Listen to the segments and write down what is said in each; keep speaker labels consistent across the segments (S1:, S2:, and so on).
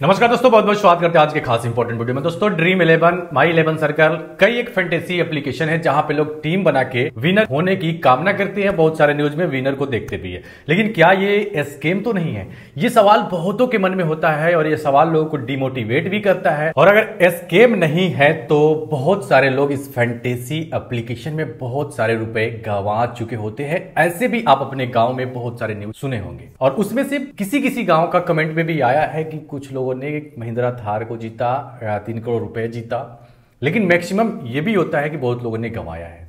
S1: नमस्कार दोस्तों, बहुत बहुत स्वागत करते हैं आज के खास इंपॉर्टेंट वीडियो में। दोस्तों, ड्रीम 11, माई 11 सर्कल कई एक फैंटेसी एप्लीकेशन है जहां पे लोग टीम बना के विनर होने की कामना करते हैं। बहुत सारे न्यूज में विनर को देखते भी है, लेकिन क्या ये स्कैम तो नहीं है? ये सवाल बहुतों के मन में होता है और ये सवाल लोगों को डिमोटिवेट भी करता है। और अगर स्कैम नहीं है तो बहुत सारे लोग इस फैंटेसी एप्लीकेशन में बहुत सारे रुपए गंवा चुके होते हैं। ऐसे भी आप अपने गांव में बहुत सारे न्यूज सुने होंगे और उसमें से किसी किसी गांव का कमेंट में भी आया है कि कुछ लोगों ने महिंद्रा थार को जीता, 3 करोड़ रुपए जीता, लेकिन मैक्सिमम ये भी होता है कि बहुत लोगों ने गंवाया है।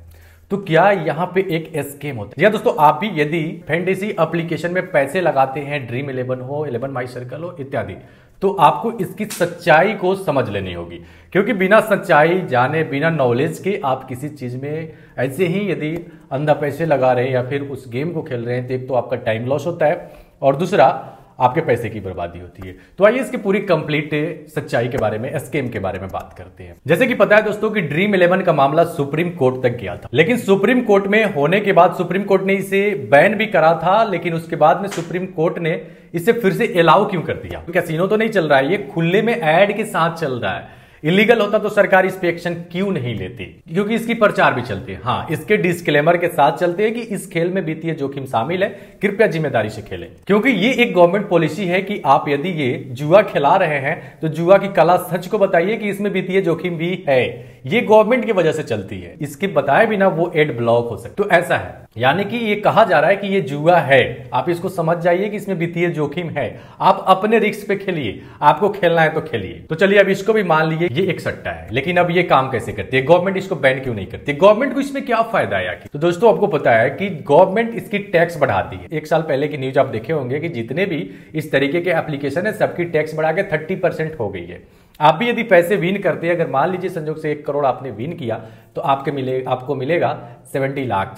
S1: तो क्या यहां पे एक स्कैम होता है? या दोस्तों, आप भी यदि फैंटेसी एप्लीकेशन में पैसे लगाते हैं, ड्रीम 11 हो, 11 माई सर्कल हो इत्यादि, तो आपको इसकी सच्चाई को समझ लेनी होगी। क्योंकि बिना सच्चाई जाने, बिना नॉलेज के आप किसी चीज में ऐसे ही यदि अंधा पैसे लगा रहे हैं या फिर उस गेम को खेल रहे हैं, तो एक तो आपका टाइम लॉस होता है और दूसरा आपके पैसे की बर्बादी होती है। तो आइए इसकी पूरी कंप्लीट सच्चाई के बारे में, स्कैम के बारे में बात करते हैं। जैसे कि पता है दोस्तों कि ड्रीम 11 का मामला सुप्रीम कोर्ट तक गया था, लेकिन सुप्रीम कोर्ट में होने के बाद सुप्रीम कोर्ट ने इसे बैन भी करा था, लेकिन उसके बाद में सुप्रीम कोर्ट ने इसे फिर से अलाउ क्यों कर दिया? कैसीनो तो नहीं चल रहा है, ये खुले में ऐड के साथ चल रहा है। इलीगल होता तो सरकार इस पे एक्शन क्यों नहीं लेती? क्योंकि इसकी प्रचार भी चलती है। हाँ, इसके डिस्क्लेमर के साथ चलते हैं कि इस खेल में वित्तीय जोखिम शामिल है, कृपया जिम्मेदारी से खेलें। क्योंकि ये एक गवर्नमेंट पॉलिसी है कि आप यदि ये जुआ खिला रहे हैं तो जुआ की कला सच को बताइए कि इसमें वित्तीय जोखिम भी है। ये गवर्नमेंट की वजह से चलती है, इसके बताए बिना वो एड ब्लॉक हो सकते। तो ऐसा है, यानी कि ये कहा जा रहा है कि ये जुआ है, आप इसको समझ जाइए कि इसमें वित्तीय जोखिम है। आप अपने रिस्क पे खेलिए, आपको खेलना है तो खेलिए। तो चलिए अब इसको भी मान लीजिए ये एक सट्टा है, लेकिन अब ये काम कैसे करती है? गवर्नमेंट इसको बैन क्यों नहीं करती? गवर्नमेंट को इसमें क्या फायदा है आखिर? तो दोस्तों, आपको पता है कि गवर्नमेंट इसकी टैक्स बढ़ाती है। 1 साल पहले की न्यूज आप देखे होंगे कि जितने भी इस तरीके के एप्लीकेशन है सबकी टैक्स बढ़ा के 30% हो गई है। आप भी यदि पैसे विन करते हैं, अगर मान लीजिए संजोग से 1 करोड़ आपने विन किया, तो आपको मिलेगा 70 लाख,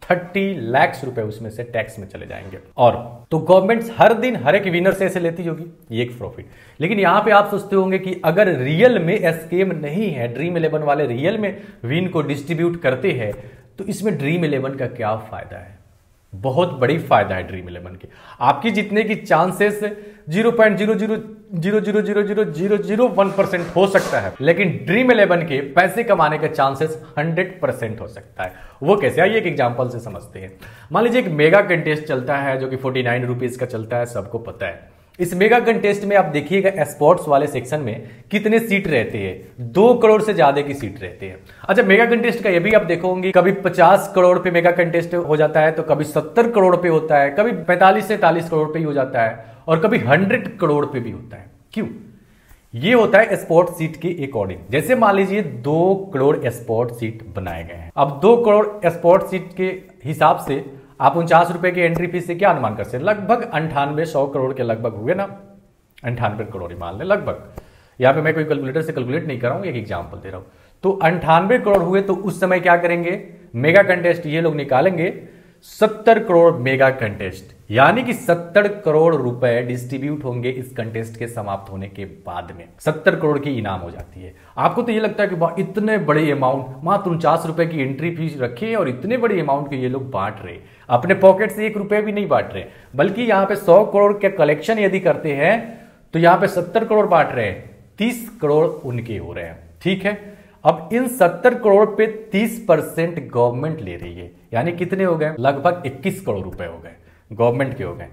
S1: 30 लाख रुपए उसमें से टैक्स में चले जाएंगे। और तो गवर्नमेंट हर दिन हर एक विनर से ऐसे लेती होगी, ये एक प्रॉफिट। लेकिन यहां पे आप सोचते होंगे कि अगर रियल में स्कैम नहीं है, ड्रीम 11 वाले रियल में विन को डिस्ट्रीब्यूट करते हैं, तो इसमें ड्रीम 11 का क्या फायदा है? बहुत बड़ी फायदा है ड्रीम 11 के। आपकी जीतने की चांसेस 0.00000001% हो सकता है, लेकिन ड्रीम 11 के पैसे कमाने का चांसेस 100% हो सकता है। वो कैसे? आइए एक एग्जांपल से समझते हैं। मान लीजिए एक मेगा कंटेस्ट चलता है जो कि 49 रुपीज का चलता है, सबको पता है। इस मेगा कंटेस्ट में आप देखिएगा स्पोर्ट्स वाले सेक्शन में कितने सीट रहते हैं, 2 करोड़ से ज्यादा की सीट रहते हैं। अच्छा, मेगा कंटेस्ट का ये भी आप देखोगे, कभी 50 करोड़ पे मेगा कंटेस्ट हो जाता है, तो कभी 70 करोड़ पे होता है, कभी 45 से 40 करोड़ पे ही हो जाता है, और कभी 100 करोड़ पे भी होता है। क्यों? ये होता है स्पोर्ट सीट के अकॉर्डिंग। जैसे मान लीजिए 2 करोड़ स्पोर्ट सीट बनाए गए हैं। अब 2 करोड़ स्पोर्ट सीट के हिसाब से आप 49 रुपए की एंट्री फीस से क्या अनुमान कर सकते हैं? लगभग 98-100 करोड़ के लगभग हुए ना, 98 करोड़ ही मान लें लगभग। यहां पे मैं कोई कैलकुलेटर से कैलकुलेट नहीं कर रहा हूं, एक एग्जांपल दे रहा हूं। तो 98 करोड़ हुए तो उस समय क्या करेंगे? मेगा कंटेस्ट ये लोग निकालेंगे 70 करोड़ मेगा कंटेस्ट, यानी कि 70 करोड़ रुपए डिस्ट्रीब्यूट होंगे इस कंटेस्ट के समाप्त होने के बाद में। 70 करोड़ की इनाम हो जाती है। आपको तो ये लगता है कि वाह, इतने बड़े अमाउंट, मात्र 49 रुपए की एंट्री फीस रखे और इतने बड़े अमाउंट के ये लोग बांट रहे, अपने पॉकेट से 1 रुपए भी नहीं बांट रहे, बल्कि यहां पे 100 करोड़ के कलेक्शन यदि करते हैं तो यहां पे 70 करोड़ बांट रहे हैं, 30 करोड़ उनके हो रहे हैं। ठीक है, अब इन 70 करोड़ पे 30% गवर्नमेंट ले रही है, यानी कितने हो गए? लगभग 21 करोड़ रुपए हो गए, गवर्नमेंट के हो गए।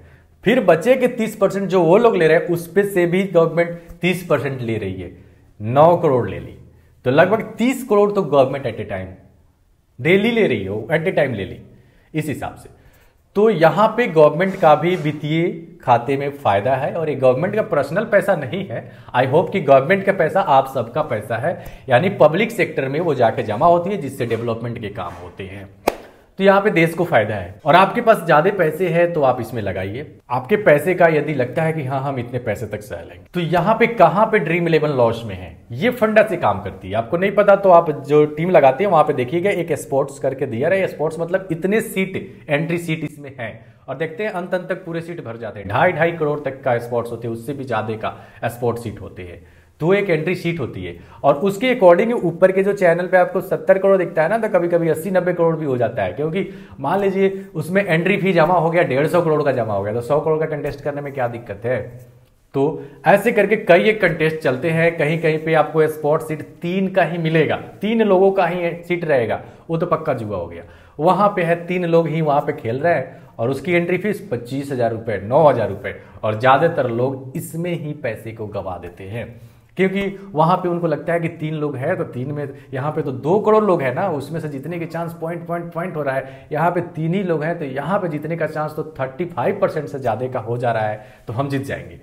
S1: फिर बचे के 30% जो वो लोग ले रहे हैं, उस पे से भी गवर्नमेंट 30% ले रही है, 9 करोड़ ले ली, तो लगभग 30 करोड़ तो government at A time daily ले रही हो, एट ए टाइम ले ली इस हिसाब से। तो यहां पे गवर्नमेंट का भी वित्तीय खाते में फायदा है, और ये गवर्नमेंट का पर्सनल पैसा नहीं है। आई होप कि गवर्नमेंट का पैसा आप सबका पैसा है, यानी पब्लिक सेक्टर में वो जाके जमा होती है, जिससे डेवलपमेंट के काम होते हैं। तो यहाँ पे देश को फायदा है। और आपके पास ज्यादा पैसे हैं तो आप इसमें लगाइए। आपके पैसे का यदि लगता है कि हाँ, हम इतने पैसे तक सह लेंगे, तो यहाँ पे कहां पे ड्रीम 11 लॉस में है? ये फंडा से काम करती है। आपको नहीं पता तो आप जो टीम लगाते हैं वहां पे देखिएगा, एक स्पोर्ट्स करके दिया रहे। स्पोर्ट्स मतलब इतने सीट, एंट्री सीट इसमें है, और देखते हैं अंत तक पूरे सीट भर जाते हैं। 2.5 करोड़ तक का स्पोर्ट्स होते हैं, उससे भी ज्यादा का स्पोर्ट्स सीट होते हैं। तो एक एंट्री शीट होती है, और उसके अकॉर्डिंग ऊपर के जो चैनल पे आपको 70 करोड़ दिखता है ना, तो कभी कभी 80-90 करोड़ भी हो जाता है। क्योंकि मान लीजिए उसमें एंट्री फी जमा हो गया 150 करोड़ का जमा हो गया, तो 100 करोड़ का कंटेस्ट करने में क्या दिक्कत है? तो ऐसे करके कई एक कंटेस्ट चलते हैं। कहीं कहीं पे आपको स्पॉट सीट 3 का ही मिलेगा, 3 लोगों का ही सीट रहेगा, वो तो पक्का जुआ हो गया। वहां पे है 3 लोग ही वहां पे खेल रहे हैं और उसकी एंट्री फीस 25,000 रुपए, 9,000 रुपए, और ज्यादातर लोग इसमें ही पैसे को गवा देते हैं क्योंकि वहां पे उनको लगता है कि 3 लोग हैं तो 3 में, यहाँ पे तो 2 करोड़ लोग हैं ना, उसमें से जीतने के चांस पॉइंट हो रहा है। यहाँ पे 3 ही लोग हैं तो यहाँ पे जीतने का चांस तो 35% से ज्यादा का हो जा रहा है, तो हम जीत जाएंगे।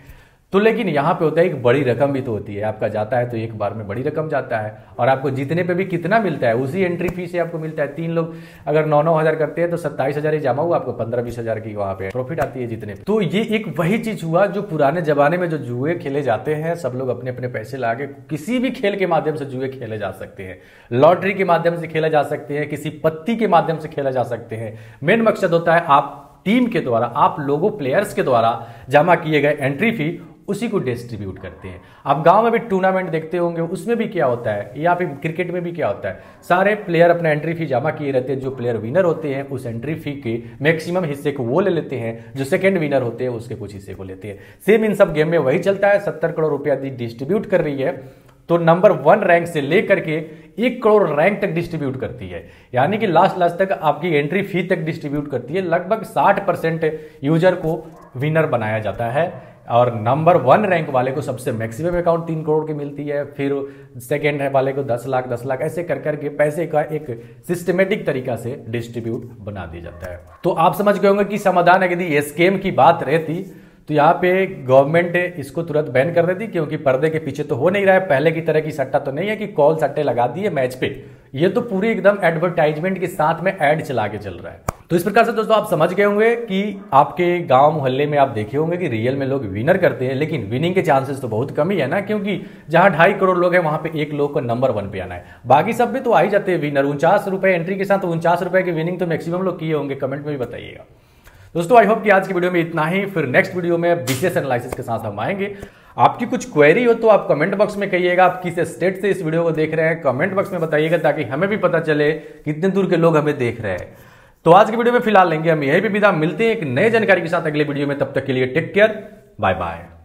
S1: तो लेकिन यहाँ पे होता है एक बड़ी रकम भी तो होती है, आपका जाता है तो एक बार में बड़ी रकम जाता है, और आपको जीतने पे भी कितना मिलता है, उसी एंट्री फी से आपको मिलता है। 3 लोग अगर 9-9 हज़ार करते हैं तो 27,000 ही जमा हुआ, आपको 15-20 हज़ार की वहां पे प्रॉफिट आती है जीतने पे। तो ये एक वही चीज हुआ जो पुराने जमाने में जो जुए खेले जाते हैं, सब लोग अपने अपने पैसे लाके किसी भी खेल के माध्यम से जुए खेले जा सकते हैं, लॉटरी के माध्यम से खेले जा सकते हैं, किसी पत्ती के माध्यम से खेला जा सकते हैं। मेन मकसद होता है आप टीम के द्वारा, आप लोगों प्लेयर्स के द्वारा जमा किए गए एंट्री फी उसी को डिस्ट्रीब्यूट करते हैं। आप गांव में भी टूर्नामेंट देखते होंगे, उसमें भी क्या होता है, या फिर क्रिकेट में भी क्या होता है, सारे प्लेयर अपना एंट्री फी जमा किए रहते हैं। जो प्लेयर विनर होते हैं उस एंट्री फी के मैक्सिमम हिस्से को वो ले लेते हैं, जो सेकंड विनर होते हैं उसके कुछ हिस्से को लेते हैं। सेम इन सब गेम में वही चलता है। 70 करोड़ रुपया डिस्ट्रीब्यूट कर रही है तो नंबर 1 रैंक से लेकर के 1 करोड़ रैंक तक डिस्ट्रीब्यूट करती है, यानी कि लास्ट तक आपकी एंट्री फी तक डिस्ट्रीब्यूट करती है। लगभग 60% यूजर को विनर बनाया जाता है, और नंबर 1 रैंक वाले को सबसे मैक्सिमम अकाउंट 3 करोड़ की मिलती है, फिर सेकेंड है वाले को 10 लाख, ऐसे कर करके पैसे का एक सिस्टमेटिक तरीका से डिस्ट्रीब्यूट बना दिया जाता है। तो आप समझ गए होंगे कि समाधान है। यदि स्कैम की बात रहती तो यहाँ पे गवर्नमेंट इसको तुरंत बैन कर देती, क्योंकि पर्दे के पीछे तो हो नहीं रहा है, पहले की तरह की सट्टा तो नहीं है कि कॉल सट्टे लगा दिए मैच पे, ये तो पूरी एकदम एडवर्टाइजमेंट के साथ में ऐड चला के चल रहा है। तो इस प्रकार से दोस्तों आप समझ गए होंगे कि आपके गांव मोहल्ले में आप देखे होंगे कि रियल में लोग विनर करते हैं, लेकिन विनिंग के चांसेस तो बहुत कम ही है ना, क्योंकि जहां 2.5 करोड़ लोग हैं वहां पे 1 लोग को नंबर 1 पे आना है, बाकी सब भी तो आ ही जाते हैं विनर। 49 रुपए एंट्री के साथ 49 रुपए की विनिंग तो मैक्सिमम लोग किए होंगे, कमेंट में भी बताइएगा। दोस्तों आई होप कि आज की वीडियो में इतना ही, फिर नेक्स्ट वीडियो में विशेष एनालिसिस के साथ हम आएंगे। आपकी कुछ क्वेरी हो तो आप कमेंट बॉक्स में कहिएगा, आप किस स्टेट से इस वीडियो को देख रहे हैं कमेंट बॉक्स में बताइएगा, ताकि हमें भी पता चले कितने दूर के लोग हमें देख रहे हैं। तो आज की वीडियो में फिलहाल लेंगे हम यही भी विदा, मिलते हैं एक नए जानकारी के साथ अगले वीडियो में, तब तक के लिए टेक केयर, बाय बाय।